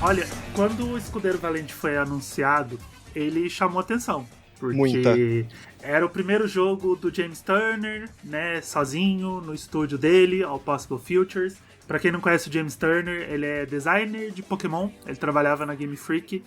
Olha, quando o Escudeiro Valente foi anunciado, ele chamou atenção. Porque Muita. era o primeiro jogo do James Turner, né, sozinho, no estúdio dele, All Possible Futures. Pra quem não conhece o James Turner, ele é designer de Pokémon, ele trabalhava na Game Freak.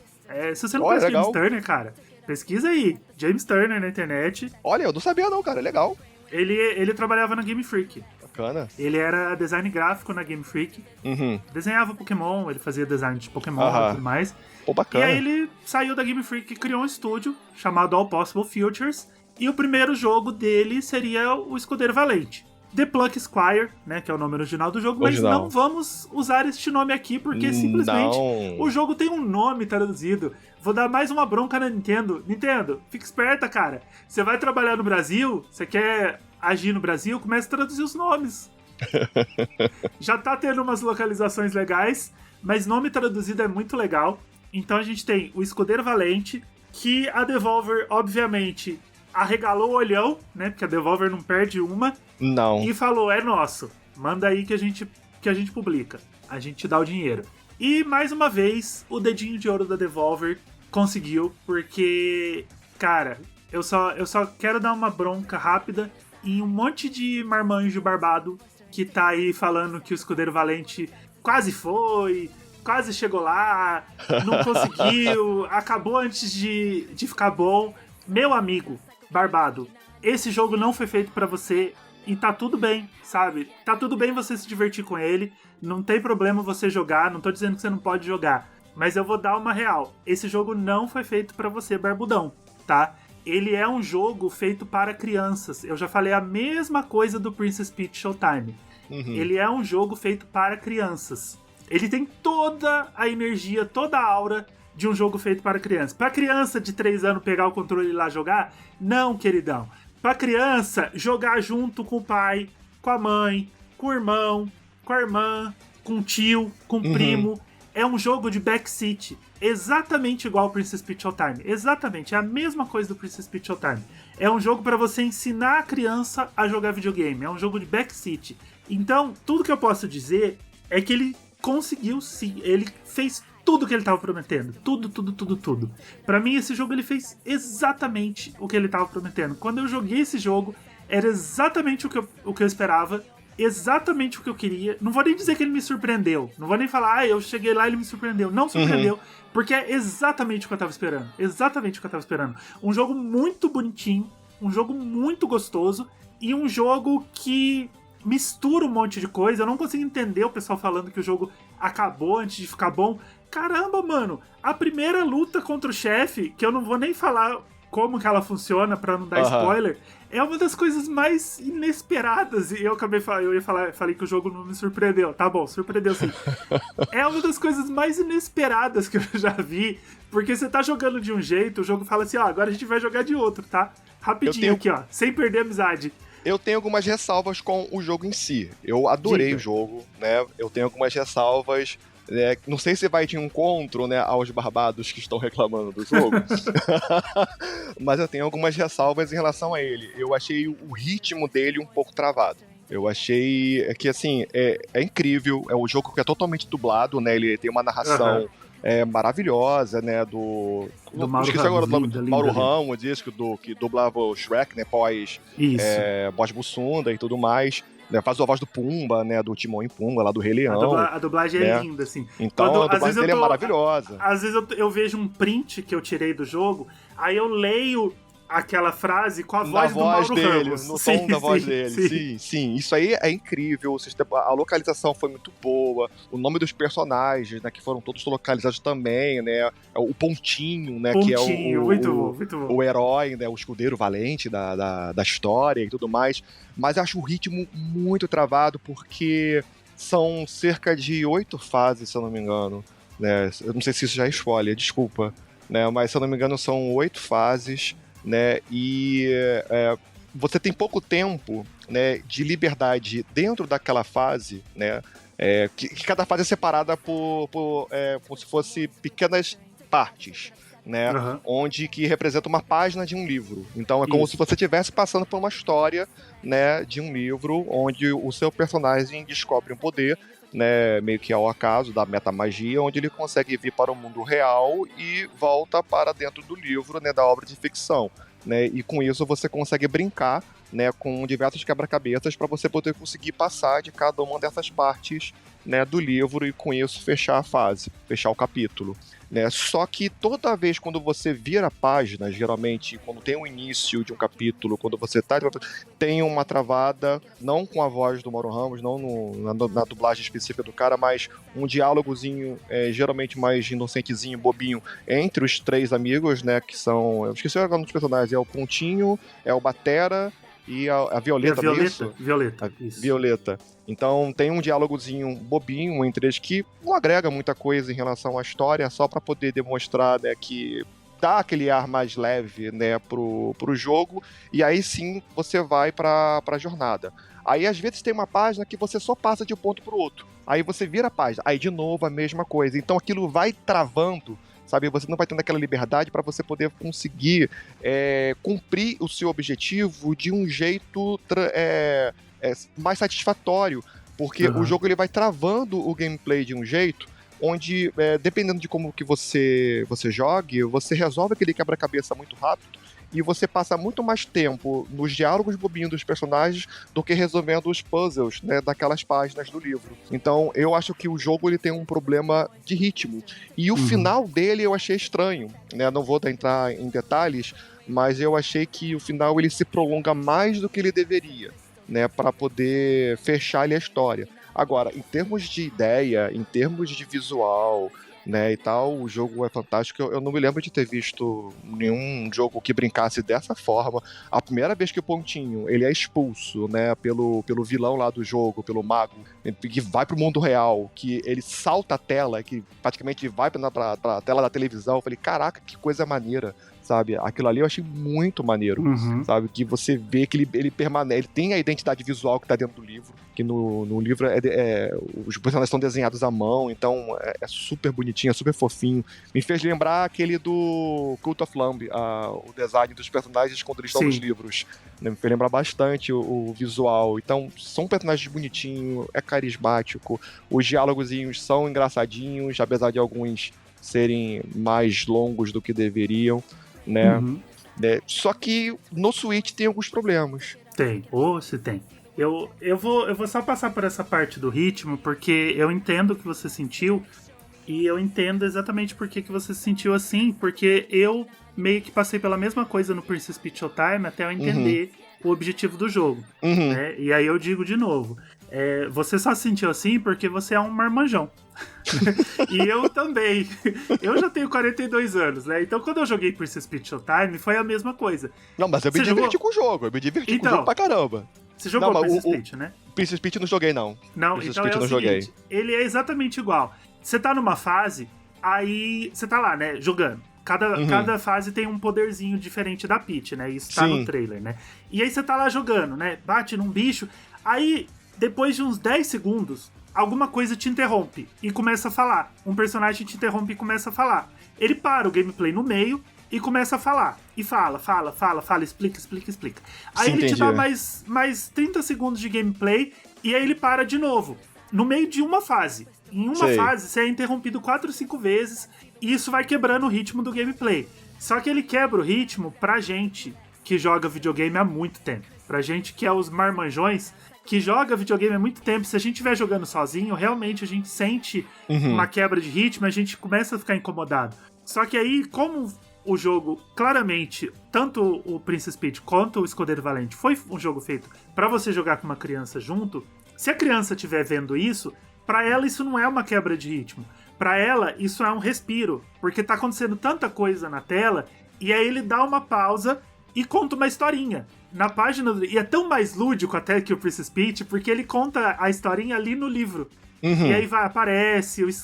Se você não conhece o James Turner, cara, pesquisa aí, James Turner na internet. Olha, eu não sabia não, cara, é legal. Ele trabalhava na Game Freak. Bacana. Ele era design gráfico na Game Freak. Uhum. Desenhava Pokémon, ele fazia design de Pokémon e tudo mais. Pô, bacana. E aí ele saiu da Game Freak e criou um estúdio chamado All Possible Futures. E o primeiro jogo dele seria o Escudeiro Valente. The Pluck Squire, né, que é o nome original do jogo, mas não vamos usar este nome aqui, porque simplesmente o jogo tem um nome traduzido. Vou dar mais uma bronca na Nintendo. Nintendo, fica esperta, cara. Você vai trabalhar no Brasil, você quer agir no Brasil, comece a traduzir os nomes. Já tá tendo umas localizações legais, mas nome traduzido é muito legal. Então a gente tem o Escudeiro Valente, que a Devolver, obviamente, arregalou o olhão, né? Porque a Devolver não perde uma. Não. E falou, é nosso. Manda aí que a gente publica. A gente dá o dinheiro. E, mais uma vez, o dedinho de ouro da Devolver conseguiu, porque, cara, eu só quero dar uma bronca rápida em um monte de marmanjo barbado que tá aí falando que o Escudeiro Valente quase foi, quase chegou lá, não conseguiu, acabou antes de ficar bom. Meu amigo barbado, esse jogo não foi feito pra você e tá tudo bem, sabe? Tá tudo bem você se divertir com ele, não tem problema você jogar, não tô dizendo que você não pode jogar, mas eu vou dar uma real. Esse jogo não foi feito pra você, barbudão, tá? Ele é um jogo feito para crianças. Eu já falei a mesma coisa do Princess Peach Showtime. Uhum. Ele é um jogo feito para crianças. Ele tem toda a energia, toda a aura de um jogo feito para crianças. Pra criança de 3 anos pegar o controle e ir lá jogar? Não, queridão. Pra criança jogar junto com o pai, com a mãe, com o irmão, com a irmã, com o tio, com o primo. É um jogo de backseat. Exatamente igual ao Princess Peach Showtime. Exatamente, é a mesma coisa do Princess Peach Showtime. É um jogo para você ensinar a criança a jogar videogame. É um jogo de backseat. Então, tudo que eu posso dizer é que ele conseguiu sim. Ele fez tudo que ele tava prometendo. Tudo. Pra mim, esse jogo ele fez exatamente o que ele tava prometendo. Quando eu joguei esse jogo, era exatamente o que eu esperava. Exatamente o que eu queria. Não vou nem dizer que ele me surpreendeu. Não vou nem falar, eu cheguei lá e ele me surpreendeu. Não surpreendeu, porque é exatamente o que eu tava esperando. Exatamente o que eu tava esperando. Um jogo muito bonitinho, um jogo muito gostoso e um jogo que mistura um monte de coisa. Eu não consigo entender o pessoal falando que o jogo acabou antes de ficar bom. Caramba, mano, a primeira luta contra o chefe, que eu não vou nem falar como que ela funciona pra não dar spoiler, é uma das coisas mais inesperadas. E eu falei que o jogo não me surpreendeu. Tá bom, surpreendeu sim. É uma das coisas mais inesperadas que eu já vi, porque você tá jogando de um jeito, o jogo fala assim, ó, agora a gente vai jogar de outro, tá? Rapidinho aqui, ó, sem perder a amizade. Eu tenho algumas ressalvas com o jogo em si. Eu adorei o jogo, né? Eu tenho algumas ressalvas. Não sei se vai de encontro, né, aos barbados que estão reclamando do jogo, mas eu tenho algumas ressalvas em relação a ele. Eu achei o ritmo dele um pouco travado. Eu achei que, assim, é incrível. É um jogo que é totalmente dublado, né? Ele tem uma narração maravilhosa, né? Do Mauro Ramos, que dublava o Shrek, né? Pós Bussunda e tudo mais. Né, faz a voz do Pumba, né, do Timão e Pumba, lá do Rei Leão. A dublagem é linda, assim. Então, a dublagem dele é maravilhosa. Às vezes eu vejo um print que eu tirei do jogo, aí eu leio aquela frase com a voz do Mauro dele, Ramos. No tom da voz dele. Sim. Isso aí é incrível. A localização foi muito boa. O nome dos personagens, né, que foram todos localizados também, né? O Pontinho, né? Que é muito bom. O herói, né? O escudeiro valente da história e tudo mais. Mas eu acho o ritmo muito travado, porque são cerca de 8 fases, se eu não me engano. Né? Eu não sei se isso já é spoiler, desculpa. Né? Mas, se eu não me engano, são 8 fases. Né, e você tem pouco tempo, né, de liberdade dentro daquela fase, né, que cada fase é separada por como se fosse pequenas partes, né, onde que representa uma página de um livro. Então é como se você estivesse passando por uma história, né, de um livro onde o seu personagem descobre um poder né, meio que ao acaso da metamagia, onde ele consegue vir para o mundo real e volta para dentro do livro, né, da obra de ficção. Né, e com isso você consegue brincar, né, com diversos quebra-cabeças para você poder conseguir passar de cada uma dessas partes, né, do livro e com isso fechar a fase, fechar o capítulo. Né? Só que toda vez quando você vira a página, geralmente quando tem o início de um capítulo, quando você tá, tem uma travada, não com a voz do Mauro Ramos, não na dublagem específica do cara, mas um diálogozinho, geralmente mais inocentezinho, bobinho, entre os três amigos, né, que são, eu esqueci o nome dos personagens, é o Pontinho, é o Batera e a Violeta, Violeta, isso? Violeta, isso. Violeta. Então tem um diálogozinho bobinho entre eles que não agrega muita coisa em relação à história, só para poder demonstrar, né, que dá aquele ar mais leve, né, pro jogo, e aí sim você vai pra jornada. Aí às vezes tem uma página que você só passa de um ponto pro outro. Aí você vira a página, aí de novo a mesma coisa. Então aquilo vai travando, sabe? Você não vai tendo aquela liberdade para você poder conseguir cumprir o seu objetivo de um jeito mais satisfatório, porque o jogo ele vai travando o gameplay de um jeito onde, dependendo de como que você jogue, você resolve aquele quebra-cabeça muito rápido e você passa muito mais tempo nos diálogos bobinhos dos personagens do que resolvendo os puzzles, né, daquelas páginas do livro. Então, eu acho que o jogo ele tem um problema de ritmo. E o final dele eu achei estranho, né? Não vou entrar em detalhes, mas eu achei que o final ele se prolonga mais do que ele deveria, né, para poder fechar ali a história. Agora, em termos de ideia, em termos de visual, né, e tal, o jogo é fantástico. Eu não me lembro de ter visto nenhum jogo que brincasse dessa forma. A primeira vez que o Pontinho, ele é expulso, né, pelo vilão lá do jogo, pelo mago, que vai pro mundo real, que ele salta a tela, que praticamente vai pra tela da televisão, eu falei, caraca, que coisa maneira, sabe? Aquilo ali eu achei muito maneiro, sabe? Que você vê que ele permanece, ele tem a identidade visual que tá dentro do livro, que no livro os personagens são desenhados à mão, então é super bonitinho, é super fofinho. Me fez lembrar aquele do Cult of Lamb, o design dos personagens quando eles estão nos livros. Né? Me fez lembrar bastante o visual. Então, são personagens bonitinhos, é carismático, os diálogozinhos são engraçadinhos, apesar de alguns serem mais longos do que deveriam, né? Só que no Switch tem alguns problemas. Tem, se tem. Eu vou só passar por essa parte do ritmo, porque eu entendo o que você sentiu, e eu entendo exatamente por que você se sentiu assim, porque eu meio que passei pela mesma coisa no Princess Peach Showtime até eu entender o objetivo do jogo. Né? E aí eu digo de novo, você só se sentiu assim porque você é um marmanjão. E eu também. Eu já tenho 42 anos, né? Então quando eu joguei Princess Peach Showtime foi a mesma coisa. Não, mas eu me diverti com o jogo. Eu me diverti com o jogo pra caramba. Você jogou Princess Peach, né? Princess Peach não joguei, não. Não, Princess então Peach é o não seguinte, joguei. Ele é exatamente igual. Você tá numa fase, aí você tá lá, né, jogando. Cada fase tem um poderzinho diferente da Peach, né? Isso tá no trailer, né? E aí você tá lá jogando, né? Bate num bicho, aí depois de uns 10 segundos, alguma coisa te interrompe e começa a falar. Um personagem te interrompe e começa a falar. Ele para o gameplay no meio e começa a falar. E fala, explica. Aí ele te dá mais 30 segundos de gameplay e aí ele para de novo. No meio de uma fase. Em uma fase, você é interrompido 4 ou 5 vezes e isso vai quebrando o ritmo do gameplay. Só que ele quebra o ritmo pra gente que joga videogame há muito tempo. Pra gente que é os marmanjões, que joga videogame há muito tempo. Se a gente estiver jogando sozinho, realmente a gente sente uma quebra de ritmo, a gente começa a ficar incomodado. Só que aí, como o jogo, claramente, tanto o Princess Peach quanto o Escudeiro Valente foi um jogo feito pra você jogar com uma criança junto, se a criança estiver vendo isso, pra ela isso não é uma quebra de ritmo. Pra ela, isso é um respiro, porque tá acontecendo tanta coisa na tela, e aí ele dá uma pausa e conta uma historinha. Na página, e é tão mais lúdico até que o Princess Peach, porque ele conta a historinha ali no livro. E aí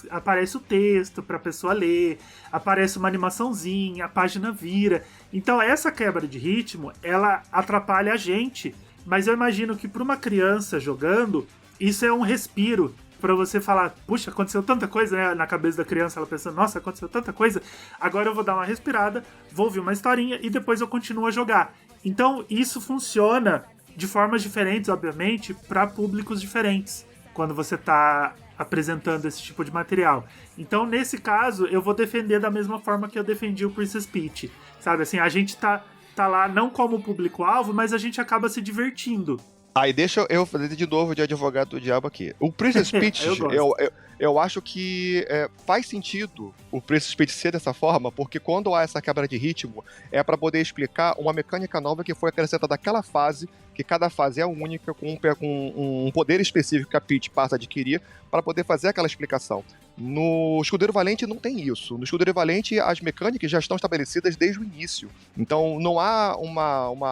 aparece o texto pra pessoa ler, aparece uma animaçãozinha, a página vira. Então essa quebra de ritmo, ela atrapalha a gente, mas eu imagino que pra uma criança jogando, isso é um respiro pra você falar, puxa, aconteceu tanta coisa, né? Na cabeça da criança, ela pensando, nossa, aconteceu tanta coisa, agora eu vou dar uma respirada, vou ouvir uma historinha e depois eu continuo a jogar. Então isso funciona de formas diferentes, obviamente, pra públicos diferentes. Quando você tá apresentando esse tipo de material. Então, nesse caso, eu vou defender da mesma forma que eu defendi o Princess Peach. Sabe, assim, a gente tá lá não como público-alvo, mas a gente acaba se divertindo. Aí deixa eu fazer de novo de advogado do diabo aqui. O Princess Peach, eu acho que faz sentido o Princess Peach ser dessa forma, porque quando há essa quebra de ritmo, é para poder explicar uma mecânica nova que foi acrescentada naquela fase, que cada fase é única, com um poder específico que a Peach passa a adquirir, para poder fazer aquela explicação. No Escudeiro Valente não tem isso. No Escudeiro Valente as mecânicas já estão estabelecidas desde o início. Então não há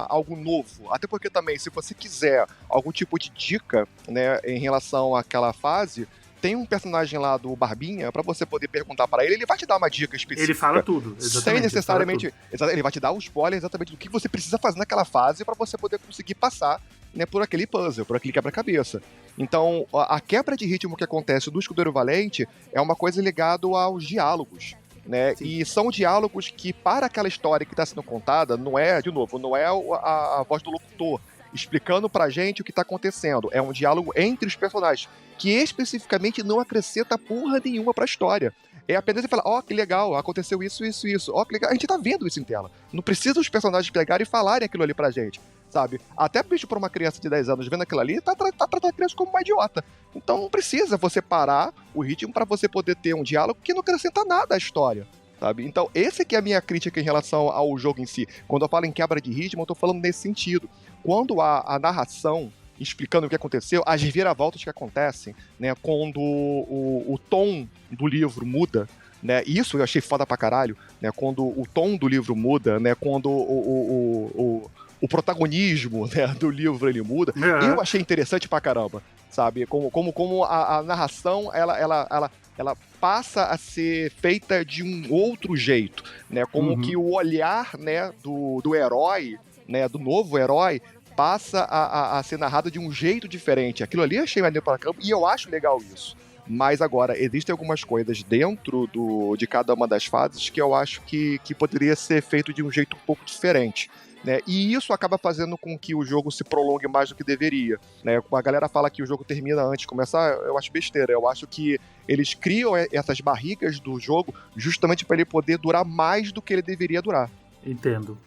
algo novo. Até porque também, se você quiser algum tipo de dica, né, em relação àquela fase, tem um personagem lá do Barbinha pra você poder perguntar pra ele vai te dar uma dica específica. Ele fala tudo, exatamente. Sem necessariamente... Ele vai te dar o spoiler exatamente do que você precisa fazer naquela fase pra você poder conseguir passar, né, por aquele puzzle, por aquele quebra-cabeça. Então, a quebra de ritmo que acontece do Escudeiro Valente é uma coisa ligada aos diálogos, né? Sim. E são diálogos que, para aquela história que está sendo contada, não é a voz do locutor explicando pra gente o que tá acontecendo. É um diálogo entre os personagens, que especificamente não acrescenta porra nenhuma pra história. É apenas ele falar, que legal, aconteceu isso, que legal. A gente tá vendo isso em tela. Não precisa os personagens pegarem e falarem aquilo ali pra gente, sabe? Até bicho pra uma criança de 10 anos vendo aquilo ali, tá tratando a criança como uma idiota. Então não precisa você parar o ritmo pra você poder ter um diálogo que não acrescenta nada à história, sabe? Então, esse que é a minha crítica em relação ao jogo em si. Quando eu falo em quebra de ritmo, eu tô falando nesse sentido. Quando a narração explicando o que aconteceu, as reviravoltas que acontecem, né? Quando o tom do livro muda, né? Isso eu achei foda pra caralho, né? Quando o tom do livro muda, né? Quando o protagonismo, né, do livro ele muda, eu achei interessante pra caramba, sabe? Como a narração, ela passa a ser feita de um outro jeito, né? Como que o olhar, né, do herói, né, do novo herói, passa a ser narrado de um jeito diferente. Aquilo ali eu achei maneiro pra caramba e eu acho legal isso. Mas agora, existem algumas coisas dentro de cada uma das fases que eu acho que poderia ser feito de um jeito um pouco diferente, né? E isso acaba fazendo com que o jogo se prolongue mais do que deveria, né? A galera fala que o jogo termina antes de começar, eu acho besteira. Eu acho que eles criam essas barrigas do jogo justamente para ele poder durar mais do que ele deveria durar. Entendo.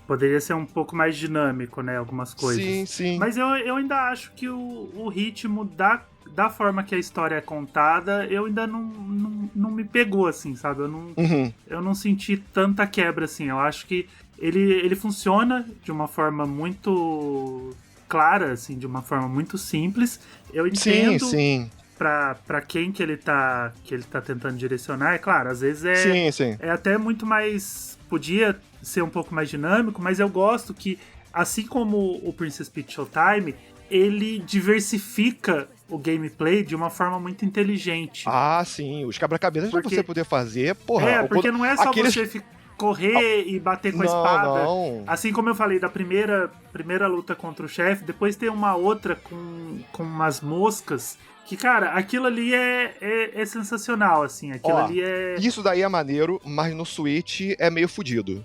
Poderia ser um pouco mais dinâmico, né? Algumas coisas. Sim. Mas eu ainda acho que o ritmo da forma que a história é contada, eu ainda não me pegou, assim, sabe? Eu não senti tanta quebra, assim. Eu acho que ele funciona de uma forma muito clara, assim, de uma forma muito simples. Eu entendo pra quem que ele tá tentando direcionar. É claro, às vezes é até muito mais... Podia ser um pouco mais dinâmico, mas eu gosto que, assim como o Princess Peach Showtime, ele diversifica o gameplay de uma forma muito inteligente. Ah, sim. Os quebra-cabeças pra você poder fazer, porra... porque não é só você correr e bater com a espada. Não. Assim como eu falei da primeira luta contra o chefe, depois tem uma outra com umas moscas que, cara, aquilo ali é sensacional, assim. Aquilo ali é... Isso daí é maneiro, mas no Switch é meio fudido.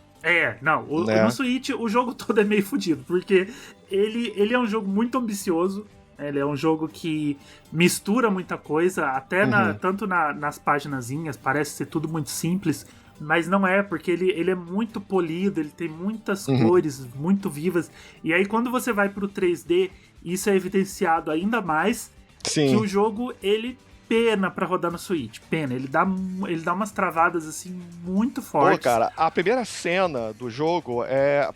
No Switch o jogo todo é meio fudido, porque ele é um jogo muito ambicioso, ele é um jogo que mistura muita coisa, até tanto nas paginazinhas, parece ser tudo muito simples, mas não é, porque ele é muito polido, ele tem muitas cores muito vivas, e aí quando você vai pro 3D, isso é evidenciado ainda mais. Sim. Que o jogo, ele pena pra rodar no Switch. Pena. Ele dá umas travadas, assim, muito fortes. Pô, cara, a primeira cena do jogo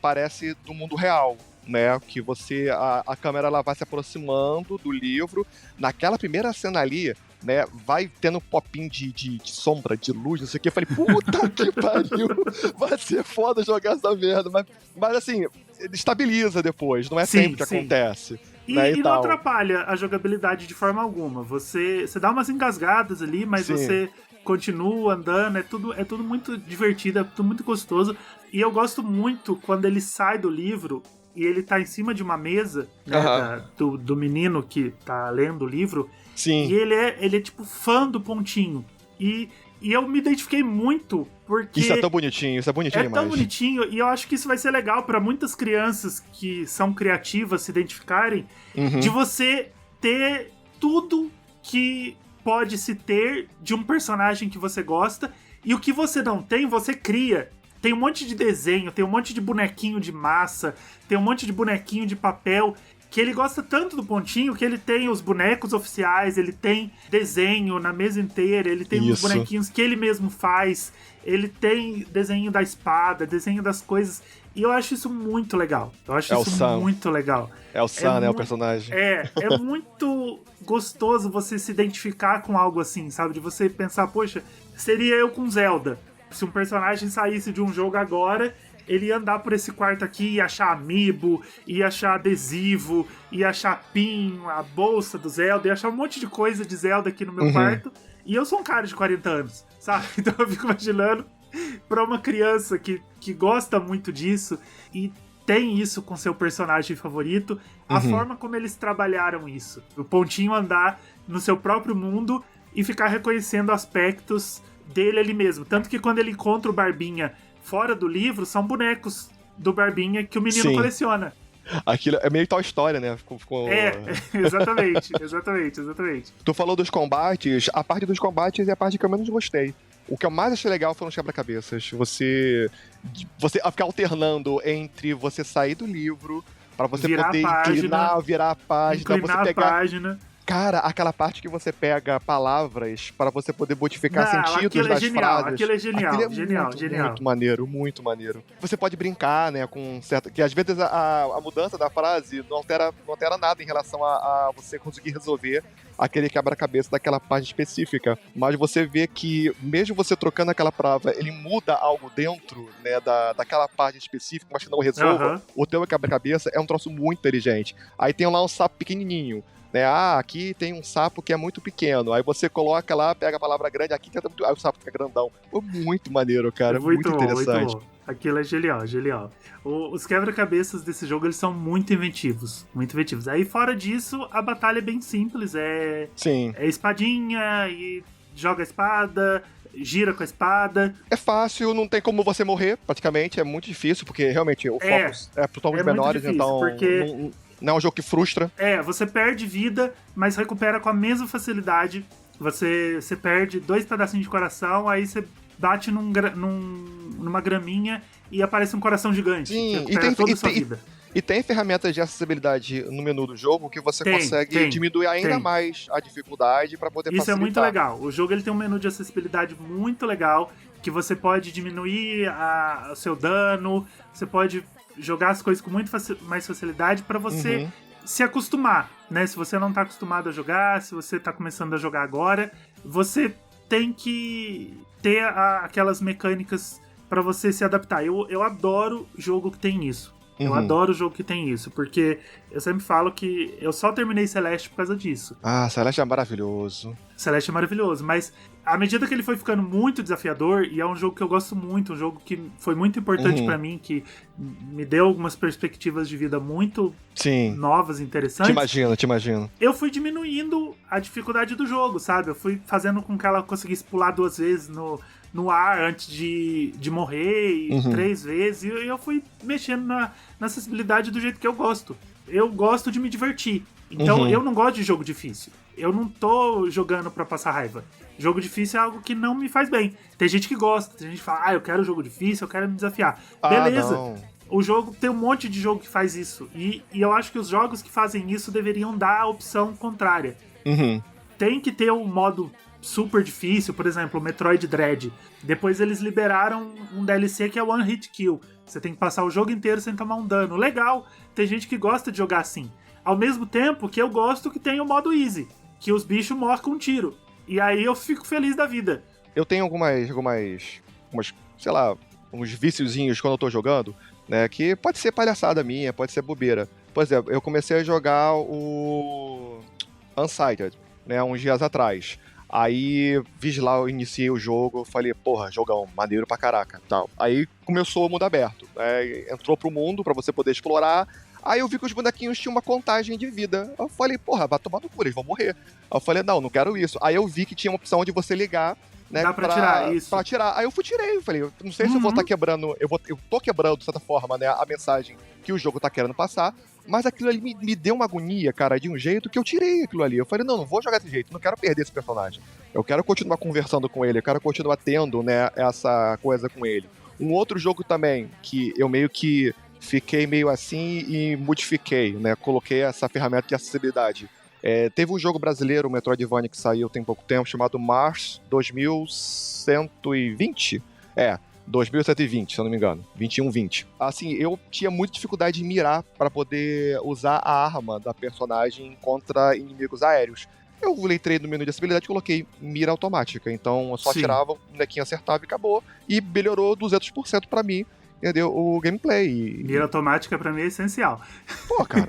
parece do mundo real, né? Que você... A câmera, ela vai se aproximando do livro. Naquela primeira cena ali, né? Vai tendo popinho de sombra, de luz, não sei o que. Eu falei, puta que pariu! Vai ser foda jogar essa merda. Mas assim, estabiliza depois. Não é sempre que acontece. E não atrapalha a jogabilidade de forma alguma. Você dá umas engasgadas ali, mas você continua andando, é tudo muito divertido, é tudo muito gostoso. E eu gosto muito quando ele sai do livro e ele tá em cima de uma mesa, né, do menino que tá lendo o livro. Sim. E ele é tipo fã do Pontinho. E eu me identifiquei muito, porque... Isso é tão bonitinho, isso é bonitinho demais. É tão bonitinho, e eu acho que isso vai ser legal pra muitas crianças que são criativas se identificarem, de você ter tudo que pode se ter de um personagem que você gosta, e o que você não tem, você cria. Tem um monte de desenho, tem um monte de bonequinho de massa, tem um monte de bonequinho de papel, que ele gosta tanto do Pontinho que ele tem os bonecos oficiais, ele tem desenho na mesa inteira, ele tem uns bonequinhos que ele mesmo faz, ele tem desenho da espada, desenho das coisas, e eu acho isso muito legal. Eu acho isso muito legal. É o Sam, né, o personagem. É muito gostoso você se identificar com algo assim, sabe? De você pensar, poxa, seria eu com Zelda. Se um personagem saísse de um jogo agora, ele ia andar por esse quarto aqui e achar amiibo, ia achar adesivo, ia achar pin, a bolsa do Zelda, ia achar um monte de coisa de Zelda aqui no meu quarto. E eu sou um cara de 40 anos, sabe? Então eu fico imaginando pra uma criança que gosta muito disso e tem isso com seu personagem favorito, a forma como eles trabalharam isso. O Pontinho andar no seu próprio mundo e ficar reconhecendo aspectos dele ali mesmo. Tanto que quando ele encontra o Barbinha fora do livro, são bonecos do Barbinha que o menino coleciona. Aquilo é meio tal história, né? Exatamente. Tu falou dos combates, a parte dos combates é a parte que eu menos gostei. O que eu mais achei legal foram os quebra-cabeças. Você ficar alternando entre você sair do livro, pra você poder virar a página, você pegar... página. Cara, aquela parte que você pega palavras para você poder modificar sentidos das frases. Aquilo é genial, genial. Muito maneiro. Você pode brincar, né, com certa... Que às vezes a mudança da frase não altera nada em relação a você conseguir resolver aquele quebra-cabeça daquela página específica. Mas você vê que, mesmo você trocando aquela palavra, ele muda algo dentro, né, daquela página específica, mas que não resolva. O teu quebra-cabeça é um troço muito inteligente. Aí tem lá um sapo pequenininho. Né? Aqui tem um sapo que é muito pequeno. Aí você coloca lá, pega a palavra grande, aqui tenta muito... Aí o sapo fica grandão. Foi muito maneiro, cara. Muito interessante. Muito bom. Aquilo é genial. Os quebra-cabeças desse jogo, eles são muito inventivos. Aí, fora disso, a batalha é bem simples. É espadinha, e joga a espada, gira com a espada. É fácil, não tem como você morrer, praticamente. É muito difícil, porque realmente o foco é pro tom de menores, difícil, então... Porque... Não é um jogo que frustra. Você perde vida, mas recupera com a mesma facilidade. Você perde 2 pedacinhos de coração, aí você bate numa graminha e aparece um coração gigante. Sim, e tem toda a sua vida. E tem ferramentas de acessibilidade no menu do jogo que você consegue diminuir ainda mais a dificuldade para poder facilitar. Isso é muito legal. O jogo ele tem um menu de acessibilidade muito legal, que você pode diminuir o seu dano, você pode jogar as coisas com muito mais facilidade para você se acostumar, né? Se você não tá acostumado a jogar, se você tá começando a jogar agora, você tem que ter aquelas mecânicas para você se adaptar. Eu adoro jogo que tem isso. Eu adoro jogo que tem isso, porque eu sempre falo que eu só terminei Celeste por causa disso. Celeste é maravilhoso. Celeste é maravilhoso, mas à medida que ele foi ficando muito desafiador, e é um jogo que eu gosto muito, um jogo que foi muito importante pra mim, que me deu algumas perspectivas de vida muito novas e interessantes. Te imagino. Eu fui diminuindo a dificuldade do jogo, sabe? Eu fui fazendo com que ela conseguisse pular 2 vezes no ar antes de morrer, e 3 vezes, e eu fui mexendo na acessibilidade do jeito que eu gosto. Eu gosto de me divertir. Então eu não gosto de jogo difícil. Eu não tô jogando pra passar raiva. Jogo difícil é algo que não me faz bem. Tem gente que gosta, tem gente que fala, eu quero jogo difícil, eu quero me desafiar. Beleza. Não. O jogo, tem um monte de jogo que faz isso. E eu acho que os jogos que fazem isso deveriam dar a opção contrária. Tem que ter um modo super difícil, por exemplo, o Metroid Dread. Depois eles liberaram um DLC que é One Hit Kill. Você tem que passar o jogo inteiro sem tomar um dano. Legal, tem gente que gosta de jogar assim. Ao mesmo tempo que eu gosto que tem o modo Easy, que os bichos morrem com um tiro. E aí eu fico feliz da vida. Eu tenho algumas sei lá, uns viciozinhos quando eu tô jogando, né, que pode ser palhaçada minha, pode ser bobeira. Por exemplo, eu comecei a jogar o Unsighted, né, uns dias atrás. Aí, vi lá, eu iniciei o jogo, falei, porra, jogão, maneiro pra caraca, tal. Aí começou o mundo aberto, né, entrou pro mundo pra você poder explorar. Aí eu vi que os bonequinhos tinham uma contagem de vida. Eu falei, porra, vai tomar no cu, eles vão morrer. Aí eu falei, não quero isso. Aí eu vi que tinha uma opção de você ligar, né, dá pra tirar isso. Pra tirar. Aí eu tirei, falei, não sei se eu vou estar quebrando, eu tô quebrando, de certa forma, né, a mensagem que o jogo tá querendo passar. Mas aquilo ali me deu uma agonia, cara, de um jeito que eu tirei aquilo ali. Eu falei, não vou jogar desse jeito, não quero perder esse personagem. Eu quero continuar conversando com ele, eu quero continuar tendo, né, essa coisa com ele. Um outro jogo também, que eu meio que fiquei meio assim e modifiquei, né, coloquei essa ferramenta de acessibilidade. Teve um jogo brasileiro, o Metroidvania, que saiu tem pouco tempo, chamado Mars 2120. 2120, se eu não me engano. 2120. Assim, eu tinha muita dificuldade de mirar para poder usar a arma da personagem contra inimigos aéreos. Eu letrei no menu de acessibilidade e coloquei mira automática. Então eu só atirava, o bonequinho acertava e acabou. E melhorou 200% pra mim, entendeu? O gameplay. Mira automática pra mim é essencial. Pô, cara.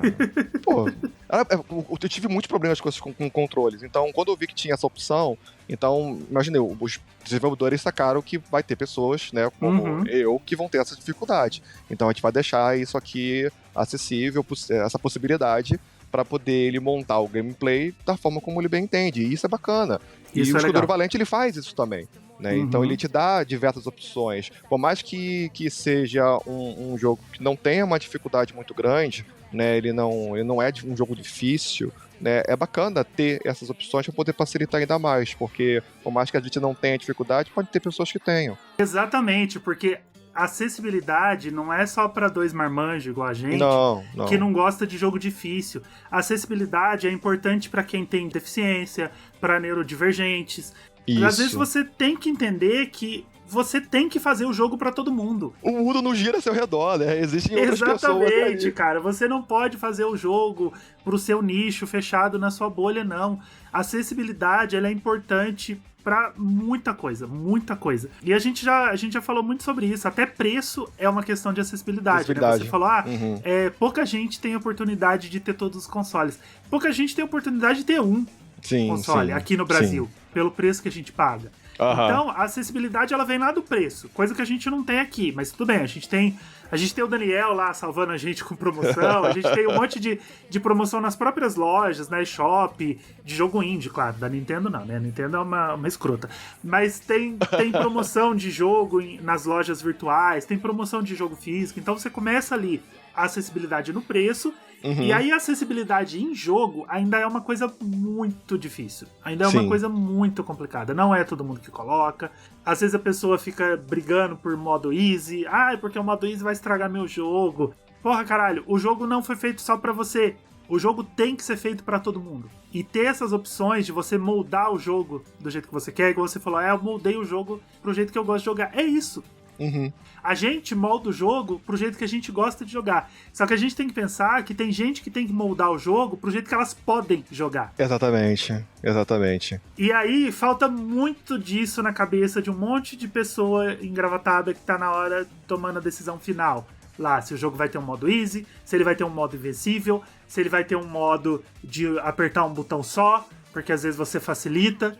Eu tive muitos problemas com controles. Então, quando eu vi que tinha essa opção, então, imaginei, os desenvolvedores sacaram que vai ter pessoas, né, como eu, que vão ter essa dificuldade. Então, a gente vai deixar isso aqui acessível, essa possibilidade, para poder ele montar o gameplay da forma como ele bem entende. E isso é bacana. Isso e o é Escudeiro legal. Valente, ele faz isso também. Né? Então ele te dá diversas opções. Por mais que seja um jogo que não tenha uma dificuldade muito grande, né? Ele não é um jogo difícil, né? É bacana ter essas opções para poder facilitar ainda mais, porque por mais que a gente não tenha dificuldade, pode ter pessoas que tenham. Exatamente, porque acessibilidade não é só para dois marmanjos igual a gente, não. que não gosta de jogo difícil. A acessibilidade é importante para quem tem deficiência, para neurodivergentes. Isso. Às vezes você tem que entender que você tem que fazer o jogo pra todo mundo. O mundo não gira ao seu redor, né? Existem outras pessoas. Exatamente, cara. Você não pode fazer o jogo pro seu nicho fechado na sua bolha, não. A acessibilidade, ela é importante pra muita coisa, muita coisa. E a gente já falou muito sobre isso. Até preço é uma questão de acessibilidade. Né? Você falou, pouca gente tem oportunidade de ter todos os consoles. Pouca gente tem oportunidade de ter um console aqui no Brasil, pelo preço que a gente paga. Então, a acessibilidade, ela vem lá do preço, coisa que a gente não tem aqui, mas tudo bem, a gente tem o Daniel lá salvando a gente com promoção, a gente tem um monte de promoção nas próprias lojas, né, shop, de jogo indie, claro, da Nintendo não, né, a Nintendo é uma escrota, mas tem promoção de jogo nas lojas virtuais, tem promoção de jogo físico, então você começa ali a acessibilidade no preço. E aí a acessibilidade em jogo ainda é uma coisa muito difícil. Ainda é uma coisa muito complicada. Não é todo mundo que coloca. Às vezes a pessoa fica brigando por modo easy. Porque o modo easy vai estragar meu jogo. Porra, caralho, o jogo não foi feito só pra você. O jogo tem que ser feito pra todo mundo. E ter essas opções de você moldar o jogo do jeito que você quer. Igual você falou, eu moldei o jogo pro jeito que eu gosto de jogar. É isso. A gente molda o jogo pro jeito que a gente gosta de jogar. Só que a gente tem que pensar que tem gente que tem que moldar o jogo pro jeito que elas podem jogar. Exatamente. E aí falta muito disso na cabeça de um monte de pessoa engravatada que tá na hora tomando a decisão final. Lá, se o jogo vai ter um modo easy, se ele vai ter um modo invencível, se ele vai ter um modo de apertar um botão só, porque às vezes você facilita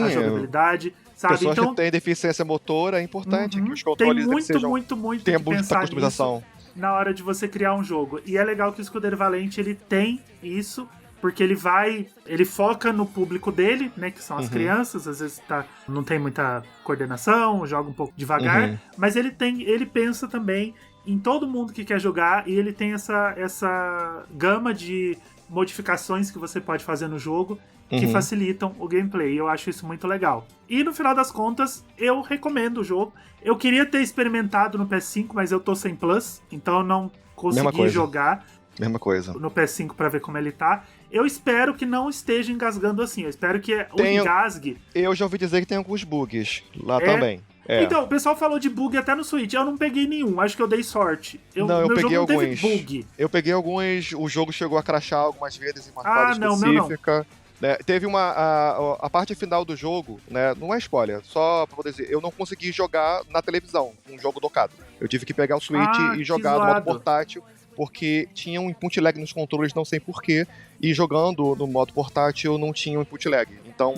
a jogabilidade. Sabe? Pessoas então, que têm deficiência motora, é importante que os controles muito tenham que muita pensar customização nisso na hora de você criar um jogo. E é legal que o Escudeiro Valente ele tem isso, porque ele foca no público dele, né, que são as crianças, às vezes não tem muita coordenação, joga um pouco devagar, mas ele pensa também em todo mundo que quer jogar e ele tem essa gama de modificações que você pode fazer no jogo que facilitam o gameplay. Eu acho isso muito legal. E no final das contas, eu recomendo o jogo. Eu queria ter experimentado no PS5, mas eu tô sem Plus, então eu não consegui jogar no PS5 pra ver como ele tá. Eu espero que não esteja engasgando assim. Eu espero que o engasgue... Eu já ouvi dizer que tem alguns bugs lá também. Então, o pessoal falou de bug até no Switch. Eu não peguei nenhum, acho que eu dei sorte. Eu peguei alguns. Teve bug. Eu peguei alguns, o jogo chegou a crashar algumas vezes em uma fase específica. Né? Teve a parte final do jogo, né? Não é spoiler, só pra poder dizer, eu não consegui jogar na televisão, um jogo docado. Eu tive que pegar o Switch e jogar no modo portátil, porque tinha um input lag nos controles, não sei porquê, e jogando no modo portátil não tinha um input lag. Então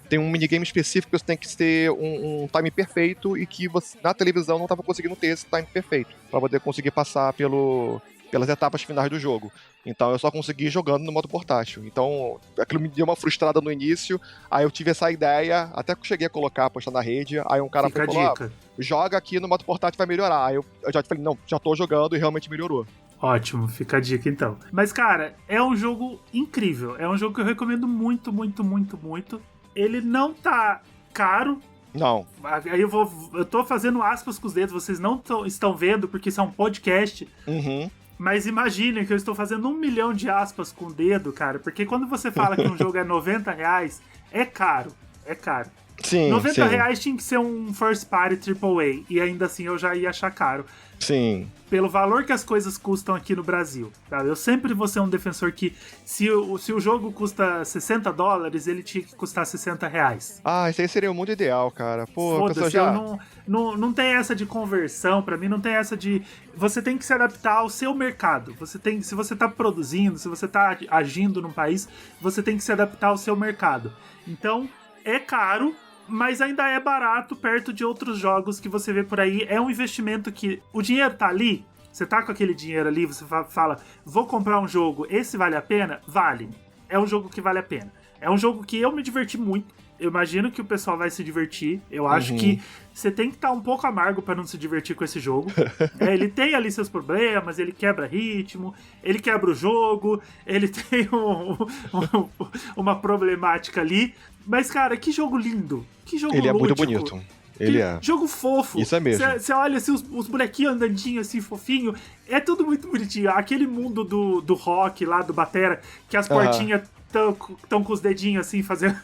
tem um minigame específico que você tem que ter um time perfeito e que você, na televisão não estava conseguindo ter esse time perfeito, para poder conseguir passar pelas etapas finais do jogo. Então eu só consegui jogando no modo portátil. Então aquilo me deu uma frustrada no início, aí eu tive essa ideia, até que eu cheguei a colocar, postar na rede, aí um cara falou, joga aqui no modo portátil vai melhorar. Aí eu já falei, não, já tô jogando e realmente melhorou. Ótimo, fica a dica então. Mas, cara, é um jogo incrível. É um jogo que eu recomendo muito, muito, muito, muito. Ele não tá caro. Não. Aí eu tô fazendo aspas com os dedos, vocês não estão vendo, porque isso é um podcast. Uhum. Mas imaginem que eu estou fazendo 1 milhão de aspas com o dedo, cara. Porque quando você fala que um jogo é R$90, é caro. É caro. Sim, R$90 tinha que ser um first party AAA. E ainda assim eu já ia achar caro. Sim. Pelo valor que as coisas custam aqui no Brasil. Tá? Eu sempre vou ser um defensor que se o jogo custa $60, ele tinha que custar R$60. Ah, isso aí seria o mundo ideal, cara. Pô, Foda-se, já... não tem essa de conversão, pra mim não tem essa de... Você tem que se adaptar ao seu mercado. Se você tá produzindo, se você tá agindo num país, você tem que se adaptar ao seu mercado. Então, é caro, mas ainda é barato perto de outros jogos que você vê por aí. É um investimento que o dinheiro tá ali, você tá com aquele dinheiro ali, você fala, vou comprar um jogo, esse vale a pena? Vale. É um jogo que vale a pena. É um jogo que eu me diverti muito. Eu imagino que o pessoal vai se divertir. Eu acho que você tem que estar um pouco amargo para não se divertir com esse jogo. Ele tem ali seus problemas, ele quebra ritmo, ele quebra o jogo, ele tem uma problemática ali. Mas, cara, que jogo lindo. Que jogo Ele lúdico. É muito bonito. Ele é. Jogo fofo. Isso é mesmo. Você olha assim, os bonequinhos andandinhos assim, fofinho. É tudo muito bonitinho. Aquele mundo do rock lá, do batera, que as portinhas estão com os dedinhos assim, fazendo...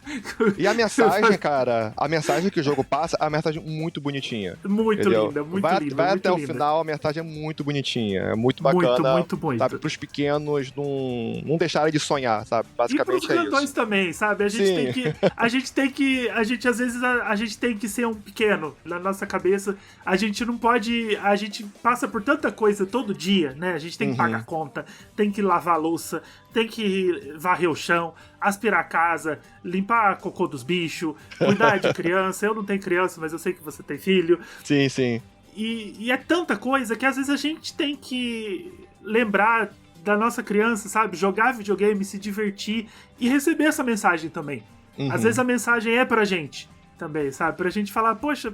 E a mensagem, cara, a mensagem que o jogo passa é uma mensagem muito bonitinha. Muito entendeu? linda, muito linda. Vai muito até linda. o final, a mensagem é muito bonitinha. É muito bacana. Muito. Sabe, pros pequenos não deixarem de sonhar, sabe? Basicamente e pros grandões isso. também, sabe? A gente tem que às vezes a gente tem que ser um pequeno na nossa cabeça. A gente não pode, a gente passa por tanta coisa todo dia, né? A gente tem que pagar conta, tem que lavar a louça, tem que varrer o chão, aspirar a casa, limpar a cocô dos bichos, cuidar de criança. Eu não tenho criança, mas eu sei que você tem filho. Sim, sim. E é tanta coisa que às vezes a gente tem que lembrar da nossa criança, sabe? Jogar videogame, se divertir e receber essa mensagem também. Às vezes a mensagem é pra gente também, sabe? Pra gente falar, poxa,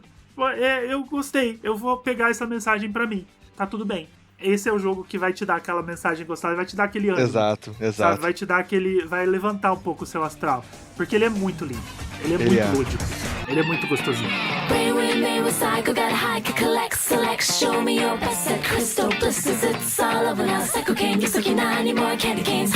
eu gostei, eu vou pegar essa mensagem pra mim. Tá tudo bem. Esse é o jogo que vai te dar aquela mensagem gostosa, vai te dar aquele ânimo. Exato. Sabe? Vai te dar aquele... Vai levantar um pouco o seu astral. Porque ele é muito lindo. Ele é muito lúdico. Ele é muito gostosinho. Show me your best at Crystal Blisters. It's all over now. Psycho Game, Yusuke, Nani, more candy canes.